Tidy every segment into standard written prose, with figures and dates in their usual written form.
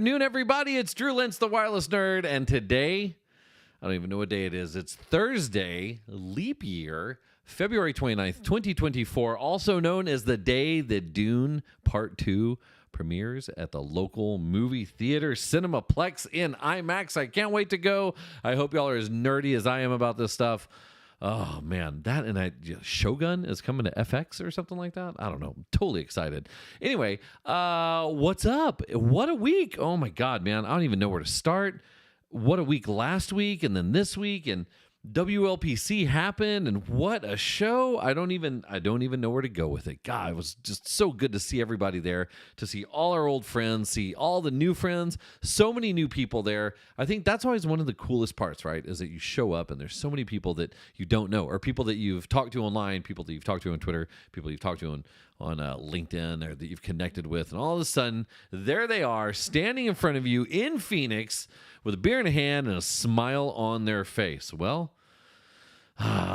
afternoon, everybody. It's Drew Lentz, the wireless nerd, and today, I don't even know what day it is. It's Thursday, leap year, February 29th, 2024, also known as the day that Dune Part 2 premieres at the local movie theater, Cinemaplex in IMAX. I can't wait to go. I hope y'all are as nerdy as I am about this stuff. Oh, man, Shogun is coming to FX or something like that. I don't know. I'm totally excited. Anyway, what's up? What a week. Oh, my God, man. I don't even know where to start. What a week last week and then this week, and WLPC happened, and what a show. I don't even know where to go with it. God, it was just so good to see everybody there, to see all our old friends, see all the new friends, so many new people there. I think that's always one of the coolest parts, right? Is that you show up and there's so many people that you don't know, or people that you've talked to online, people that you've talked to on Twitter, people you've talked to on LinkedIn, or that you've connected with, and all of a sudden, there they are, standing in front of you in Phoenix with a beer in a hand and a smile on their face. Well,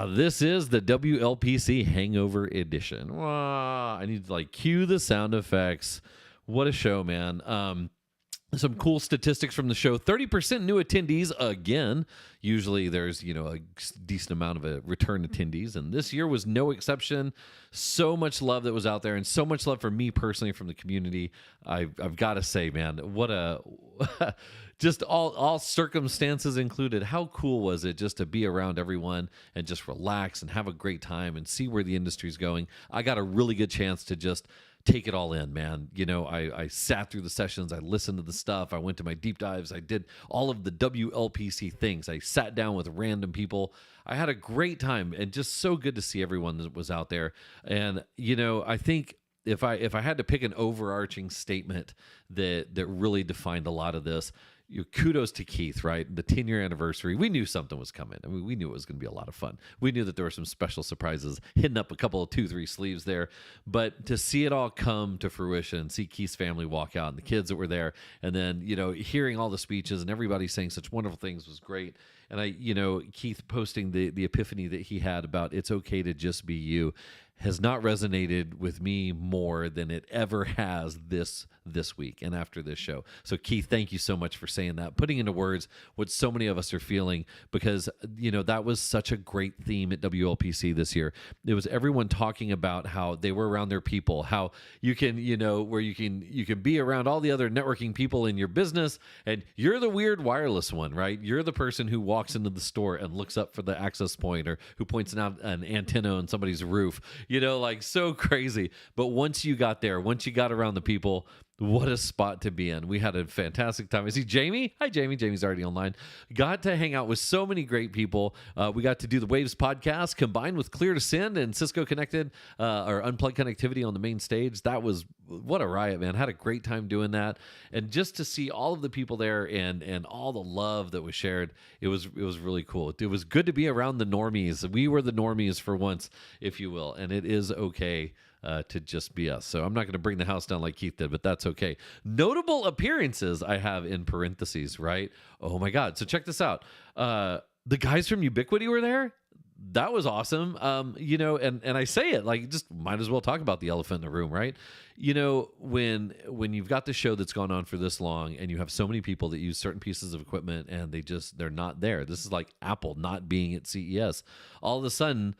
this is the WLPC Hangover Edition. I need to cue the sound effects. What a show, man. Some cool statistics from the show. 30% new attendees again. Usually there's, a decent amount of return attendees, and this year was no exception. So much love that was out there, and so much love for me personally from the community. I've got to say, man, what a just all circumstances included. How cool was it just to be around everyone and just relax and have a great time and see where the industry's going? I got a really good chance to just take it all in, man. I sat through the sessions. I listened to the stuff. I went to my deep dives. I did all of the WLPC things. I sat down with random people. I had a great time, and just so good to see everyone that was out there. And, I think if I had to pick an overarching statement that really defined a lot of this, kudos to Keith, right? The 10-year anniversary. We knew something was coming. I mean, we knew it was going to be a lot of fun. We knew that there were some special surprises hidden up a couple of 2-3 sleeves there. But to see it all come to fruition, see Keith's family walk out and the kids that were there, and then, hearing all the speeches and everybody saying such wonderful things was great. And Keith posting the epiphany that he had about it's okay to just be you has not resonated with me more than it ever has this week and after this show. So Keith, thank you so much for saying that, putting into words what so many of us are feeling, because that was such a great theme at WLPC this year. It was everyone talking about how they were around their people, how you can, where you can be around all the other networking people in your business, and you're the weird wireless one, right? You're the person who walks into the store and looks up for the access point, or who points out an antenna on somebody's roof. So crazy. But once you got there, once you got around the people, what a spot to be in. We had a fantastic time. I see Jamie. Hi, Jamie. Jamie's already online. Got to hang out with so many great people. We got to do the Waves podcast combined with Clear to Send and Cisco Connected, or Unplugged connectivity on the main stage. That was, what a riot, man. Had a great time doing that. And just to see all of the people there and all the love that was shared, it was really cool. It was good to be around the normies. We were the normies for once, if you will. And it is okay to just be us. So I'm not going to bring the house down like Keith did, but that's okay. Notable appearances I have in parentheses, right? Oh my God. So check this out. The guys from Ubiquity were there. That was awesome. And I say it just might as well talk about the elephant in the room, right? When you've got the show that's gone on for this long and you have so many people that use certain pieces of equipment and they're not there. This is like Apple not being at CES. All of a sudden,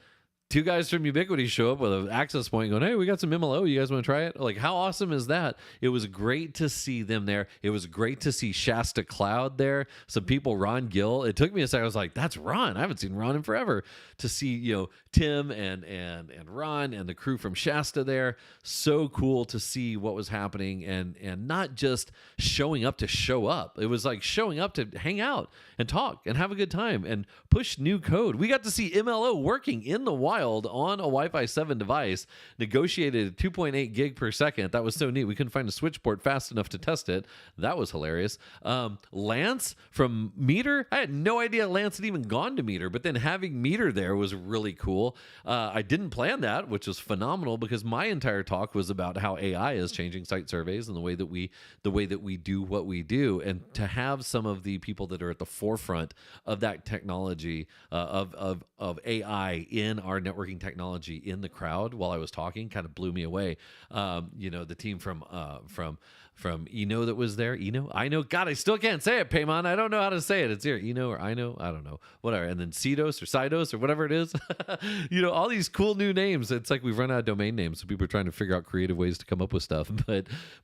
two guys from Ubiquity show up with an access point going, hey, we got some MLO. You guys want to try it? How awesome is that? It was great to see them there. It was great to see Shasta Cloud there. Some people, Ron Gill. It took me a second. I was like, that's Ron. I haven't seen Ron in forever. To see, Tim and Ron and the crew from Shasta there. So cool to see what was happening, and not just showing up to show up. It was like showing up to hang out and talk and have a good time and push new code. We got to see MLO working in the wild on a Wi-Fi 7 device, negotiated at 2.8 gig per second. That was so neat. We couldn't find a switch port fast enough to test it. That was hilarious. Lance from Meter, I had no idea Lance had even gone to Meter, but then having Meter there was really cool. I didn't plan that, which was phenomenal, because my entire talk was about how AI is changing site surveys and the way that we do what we do, and to have some of the people that are at the forefront of that technology, of AI in our networking technology in the crowd while I was talking kind of blew me away. The team from from Eno that was there. I know. God, I still can't say it, Paymon. I don't know how to say it. It's here. Eno or I know. I don't know. Whatever. And then Cedos or Sidos or whatever it is. All these cool new names. It's like we've run out of domain names. So people are trying to figure out creative ways to come up with stuff.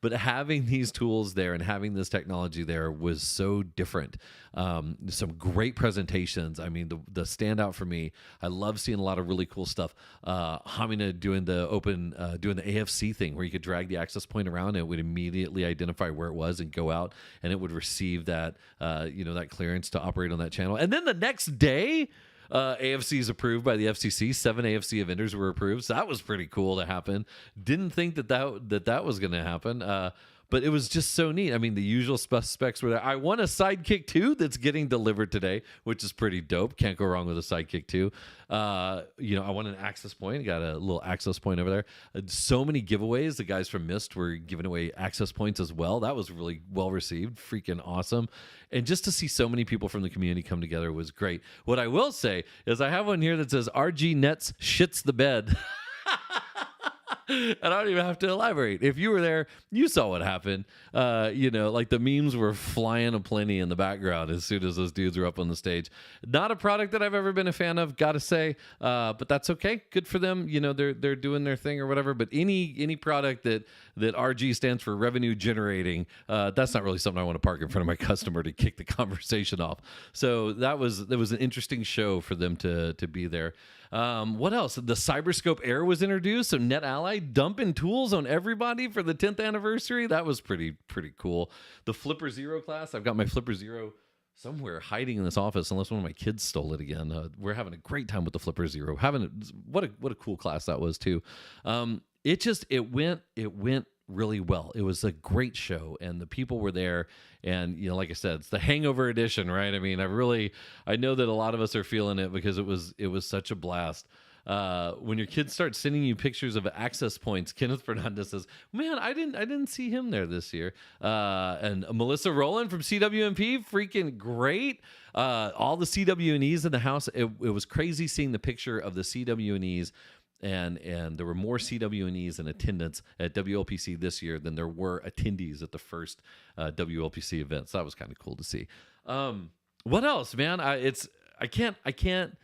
But having these tools there and having this technology there was so different. Some great presentations. I mean, the standout for me, I love seeing a lot of really cool stuff. Hamina doing the AFC thing where you could drag the access point around and it would immediately identify where it was and go out, and it would receive that that clearance to operate on that channel. And then the next day, AFC is approved by the FCC. 7 AFC vendors were approved, so that was pretty cool to happen. Didn't think that was going to happen. But it was just so neat. I mean, the usual suspects were there. I won a Sidekick 2 that's getting delivered today, which is pretty dope. Can't go wrong with a Sidekick 2. I won an access point. Got a little access point over there. So many giveaways. The guys from Mist were giving away access points as well. That was really well received. Freaking awesome. And just to see so many people from the community come together was great. What I will say is I have one here that says RG Nets shits the bed. And I don't even have to elaborate. If you were there, you saw what happened. Like the memes were flying aplenty in the background as soon as those dudes were up on the stage. Not a product that I've ever been a fan of, gotta say, but that's okay. Good for them. They're doing their thing or whatever. But any product that RG stands for revenue generating, that's not really something I want to park in front of my customer to kick the conversation off. So that was an interesting show for them to be there. What else? The Cyberscope Air was introduced. So NetAlly dumping tools on everybody for the 10th anniversary. That was pretty cool. The Flipper Zero class. I've got my Flipper Zero somewhere hiding in this office, unless one of my kids stole it again. We're having a great time with the Flipper Zero. What a cool class that was too. It went really well. It was a great show, and the people were there. And like I said, it's the hangover edition, right? I mean, I know that a lot of us are feeling it because it was such a blast. When your kids start sending you pictures of access points, Kenneth Fernandez says, "Man, I didn't see him there this year." And Melissa Rowland from CWMP, freaking great. All the CWNEs in the house. It was crazy seeing the picture of the CWNEs. And there were more CWNEs in attendance at WLPC this year than there were attendees at the first WLPC event. So that was kind of cool to see. What else, man? I can't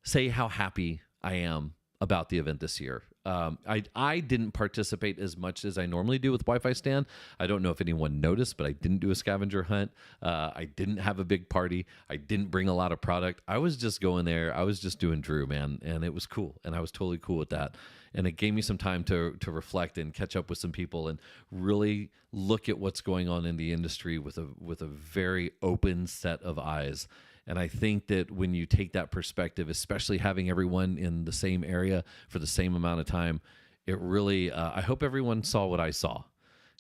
say how happy I am about the event this year. I didn't participate as much as I normally do with Wi-Fi Stand. I don't know if anyone noticed, but I didn't do a scavenger hunt. I didn't have a big party. I didn't bring a lot of product. I was just going there. I was just doing Drew, man, and it was cool, and I was totally cool with that. And it gave me some time to reflect and catch up with some people and really look at what's going on in the industry with a very open set of eyes. And I think that when you take that perspective, especially having everyone in the same area for the same amount of time, it really, I hope everyone saw what I saw,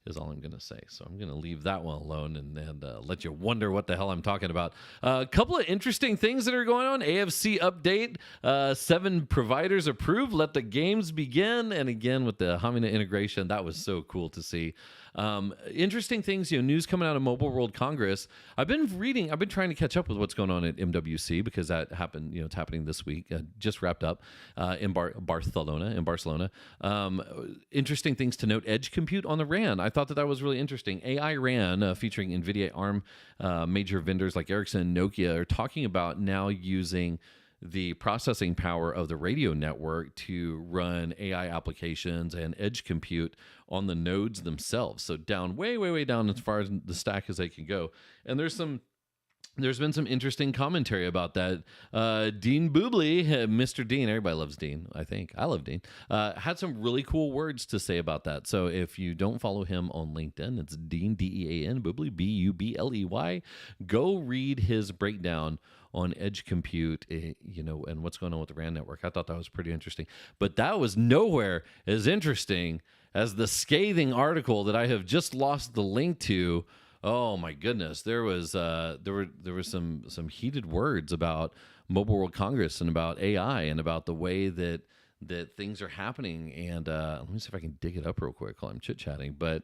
is all I'm going to say. So I'm going to leave that one alone and let you wonder what the hell I'm talking about. A couple of interesting things that are going on. AFC update, 7 providers approved. Let the games begin. And again, with the Hamina integration, that was so cool to see. Interesting things, news coming out of Mobile World Congress. I've been trying to catch up with what's going on at MWC because that happened, it's happening this week, just wrapped up in Barcelona. Interesting things to note, edge compute on the RAN. I thought that was really interesting. AI RAN featuring NVIDIA ARM major vendors like Ericsson and Nokia are talking about now using the processing power of the radio network to run AI applications and edge compute on the nodes themselves. So down, way down as far as the stack as they can go. And there's been some interesting commentary about that. Dean Boobley, Mr. Dean, everybody loves Dean, I think. I love Dean. Had some really cool words to say about that. So if you don't follow him on LinkedIn, it's Dean, D-E-A-N, Boobley, B-U-B-L-E-Y. Go read his breakdown on edge compute, and what's going on with the RAN network. I thought that was pretty interesting. But that was nowhere as interesting as the scathing article that I have just lost the link to. Oh my goodness, there were some heated words about Mobile World Congress and about AI and about the way that things are happening. And let me see if I can dig it up real quick while I'm chit-chatting. But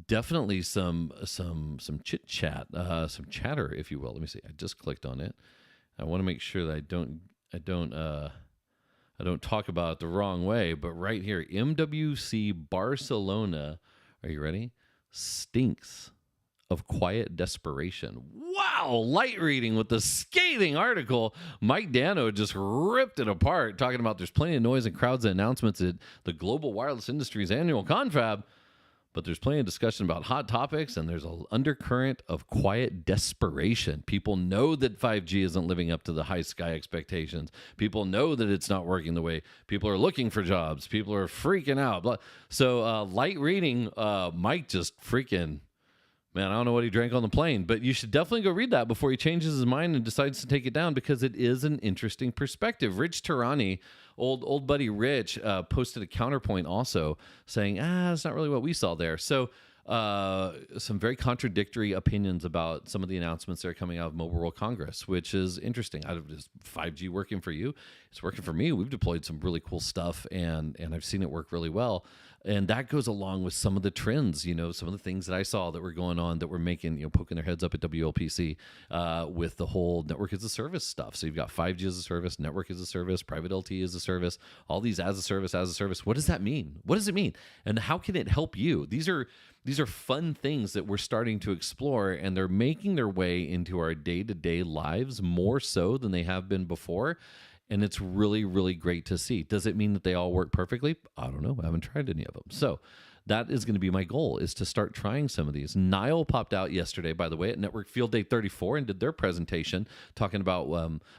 definitely some chit-chat, some chatter, if you will. Let me see. I just clicked on it. I want to make sure that I don't talk about it the wrong way. But right here, MWC Barcelona. Are you ready? stinks of quiet desperation. Wow, light reading with the scathing article. Mike Dano just ripped it apart, talking about there's plenty of noise and crowds and announcements at the global wireless industry's annual confab, but there's plenty of discussion about hot topics, and there's an undercurrent of quiet desperation. People know that 5G isn't living up to the high sky expectations. People know that it's not working the way people are looking for jobs. People are freaking out. So light reading, Mike just freaking... Man, I don't know what he drank on the plane, but you should definitely go read that before he changes his mind and decides to take it down, because it is an interesting perspective. Rich Tirani, old buddy Rich, posted a counterpoint also saying, it's not really what we saw there. So some very contradictory opinions about some of the announcements that are coming out of Mobile World Congress, which is interesting. Is 5G working for you? It's working for me. We've deployed some really cool stuff, and I've seen it work really well. And that goes along with some of the trends, some of the things that I saw that were going on that were making, poking their heads up at WLPC with the whole network as a service stuff. So you've got 5G as a service, network as a service, private LTE as a service, all these as a service. What does that mean? What does it mean? And how can it help you? These are fun things that we're starting to explore, and they're making their way into our day-to-day lives more so than they have been before. And it's really, really great to see. Does it mean that they all work perfectly? I don't know. I haven't tried any of them. So that is going to be my goal, is to start trying some of these. Nile popped out yesterday, by the way, at Network Field Day 34 and did their presentation talking about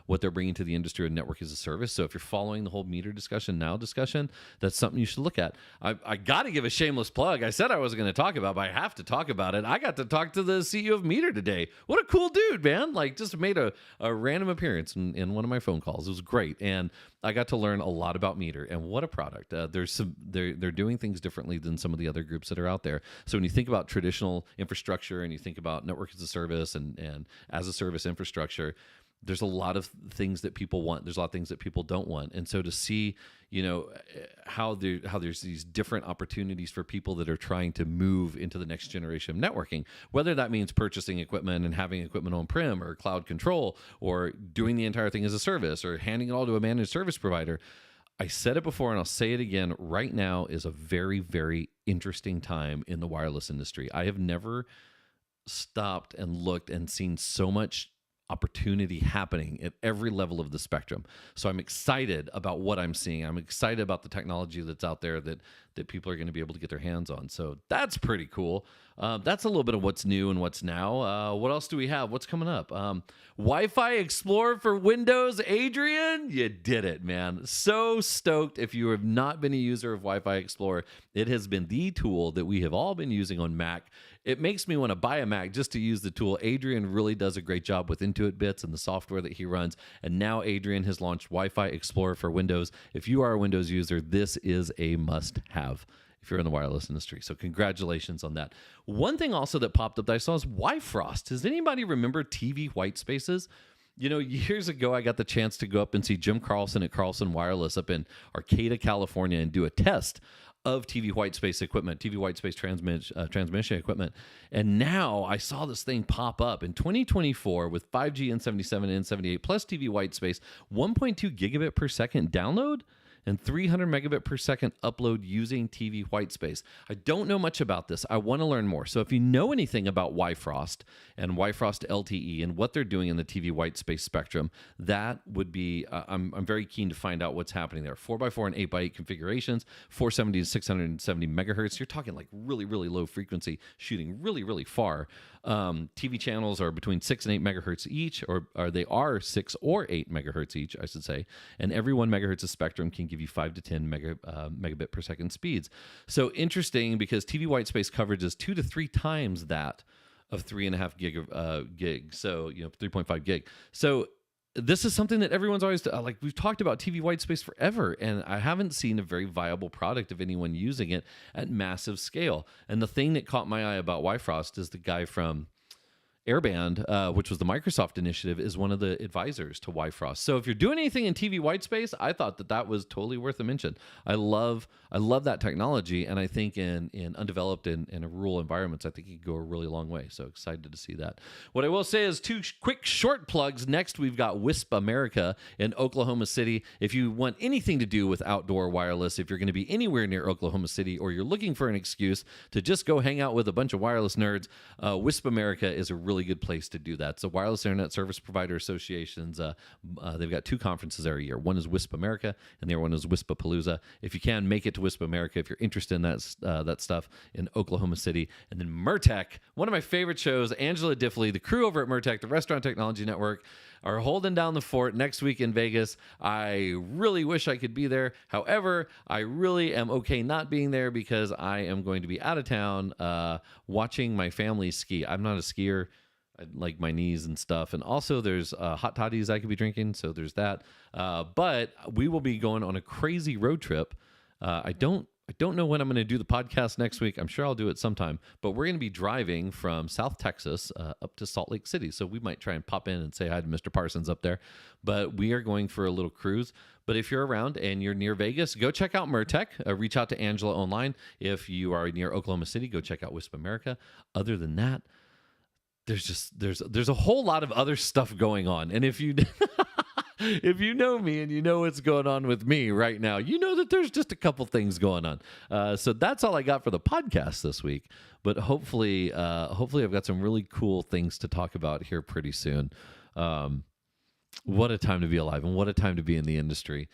what they're bringing to the industry of network as a service. So if you're following the whole meter discussion, that's something you should look at. I got to give a shameless plug. I said I wasn't going to talk about it, but I have to talk about it. I got to talk to the CEO of Meter today. What a cool dude, man. Just made a random appearance in one of my phone calls. It was great. And I got to learn a lot about Meter, and what a product. They're doing things differently than some of the other groups that are out there. So when you think about traditional infrastructure and you think about network as a service and as a service infrastructure, there's a lot of things that people want. There's a lot of things that people don't want. And so to see, how there's these different opportunities for people that are trying to move into the next generation of networking, whether that means purchasing equipment and having equipment on-prem or cloud control, or doing the entire thing as a service, or handing it all to a managed service provider. I said it before and I'll say it again. Right now is a very, very interesting time in the wireless industry. I have never stopped and looked and seen so much opportunity happening at every level of the spectrum. So I'm excited about what I'm seeing. I'm excited about the technology that's out there that people are going to be able to get their hands on. So that's pretty cool. That's a little bit of what's new and what's now. What else do we have? What's coming up? Wi-Fi Explorer for Windows. Adrian, you did it, man. So stoked. If you have not been a user of Wi-Fi Explorer, it has been the tool that we have all been using on Mac. It makes me want to buy a Mac just to use the tool. Adrian really does a great job with Intuit Bits and the software that he runs. And now Adrian has launched Wi-Fi Explorer for Windows. If you are a Windows user, this is a must-have if you're in the wireless industry. So congratulations on that. One thing also that popped up that I saw is Wi-Frost. Does anybody remember TV white spaces? Years ago, I got the chance to go up and see Jim Carlson at Carlson Wireless up in Arcata, California, and do a test of TV white space equipment, TV white space transmission equipment. And now I saw this thing pop up in 2024 with 5G N77 and N78 plus TV white space, 1.2 gigabit per second download and 300 megabit per second upload using TV white space. I don't know much about this. I want to learn more. So if you know anything about Wi-Frost and Wi-Frost LTE and what they're doing in the TV white space spectrum, that would be, I'm very keen to find out what's happening there. 4x4 and 8x8 configurations, 470 to 670 megahertz. You're talking like really, really low frequency, shooting really, really far. TV channels are between 6 and 8 megahertz each, or they are 6 or 8 megahertz each, I should say. And every 1 megahertz of spectrum can give you 5 to 10 megabit per second speeds. So interesting, because TV white space coverage is 2 to 3 times that of 3.5 gig. So, 3.5 gig. So this is something that everyone's always we've talked about TV white space forever, and I haven't seen a very viable product of anyone using it at massive scale. And the thing that caught my eye about Wi-Frost is the guy from Airband, which was the Microsoft initiative, is one of the advisors to Yfrost. So if you're doing anything in TV white space, I thought that was totally worth a mention. I love that technology, and I think in undeveloped and rural environments, I think it could go a really long way. So excited to see that. What I will say is 2 quick short plugs. Next, we've got WISP America in Oklahoma City. If you want anything to do with outdoor wireless, if you're going to be anywhere near Oklahoma City, or you're looking for an excuse to just go hang out with a bunch of wireless nerds, WISP America is a really good place to do that. So Wireless Internet Service Provider Associations, they've got 2 conferences every year. One is WISP America, and the other one is WISPapalooza. If you can, make it to WISP America if you're interested in that stuff in Oklahoma City. And then MURTEC, one of my favorite shows, Angela Diffley, the crew over at MURTEC, the Restaurant Technology Network, are holding down the fort next week in Vegas. I really wish I could be there. However, I really am okay not being there because I am going to be out of town watching my family ski. I'm not a skier. I like my knees and stuff. And also there's hot toddies I could be drinking, so there's that. But we will be going on a crazy road trip. I don't know when I'm going to do the podcast next week. I'm sure I'll do it sometime. But we're going to be driving from South Texas up to Salt Lake City. So we might try and pop in and say hi to Mr. Parsons up there. But we are going for a little cruise. But if you're around and you're near Vegas, go check out MURTEC. Reach out to Angela online. If you are near Oklahoma City, go check out WISP America. Other than that, there's a whole lot of other stuff going on. And if you if you know me and you know what's going on with me right now, you know that there's just a couple things going on. So that's all I got for the podcast this week. But hopefully I've got some really cool things to talk about here pretty soon. What a time to be alive, and what a time to be in the industry.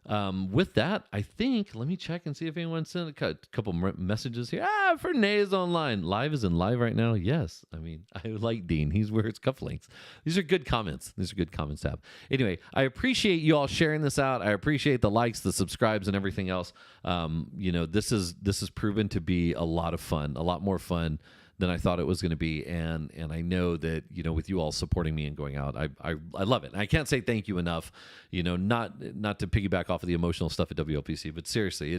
With that, I think, let me check and see if anyone sent a couple messages here. Fernae's online. Live is in live right now. Yes. I mean, I like Dean. He wears cufflinks. These are good comments. These are good comments to have. Anyway, I appreciate you all sharing this out. I appreciate the likes, the subscribes, and everything else. This is proven to be a lot of fun, a lot more fun than I thought it was going to be, and I know that, with you all supporting me and going out, I love it. And I can't say thank you enough. Not to piggyback off of the emotional stuff at WLPC, but seriously,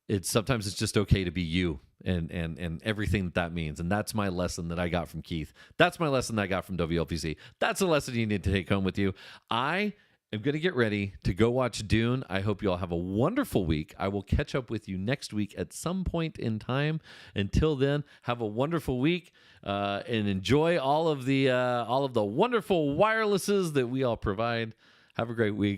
it's sometimes it's just okay to be you and everything that means. And that's my lesson that I got from Keith. That's my lesson that I got from WLPC. That's a lesson you need to take home with you. I'm going to get ready to go watch Dune. I hope you all have a wonderful week. I will catch up with you next week at some point in time. Until then, have a wonderful week and enjoy all of the wonderful wirelesses that we all provide. Have a great week.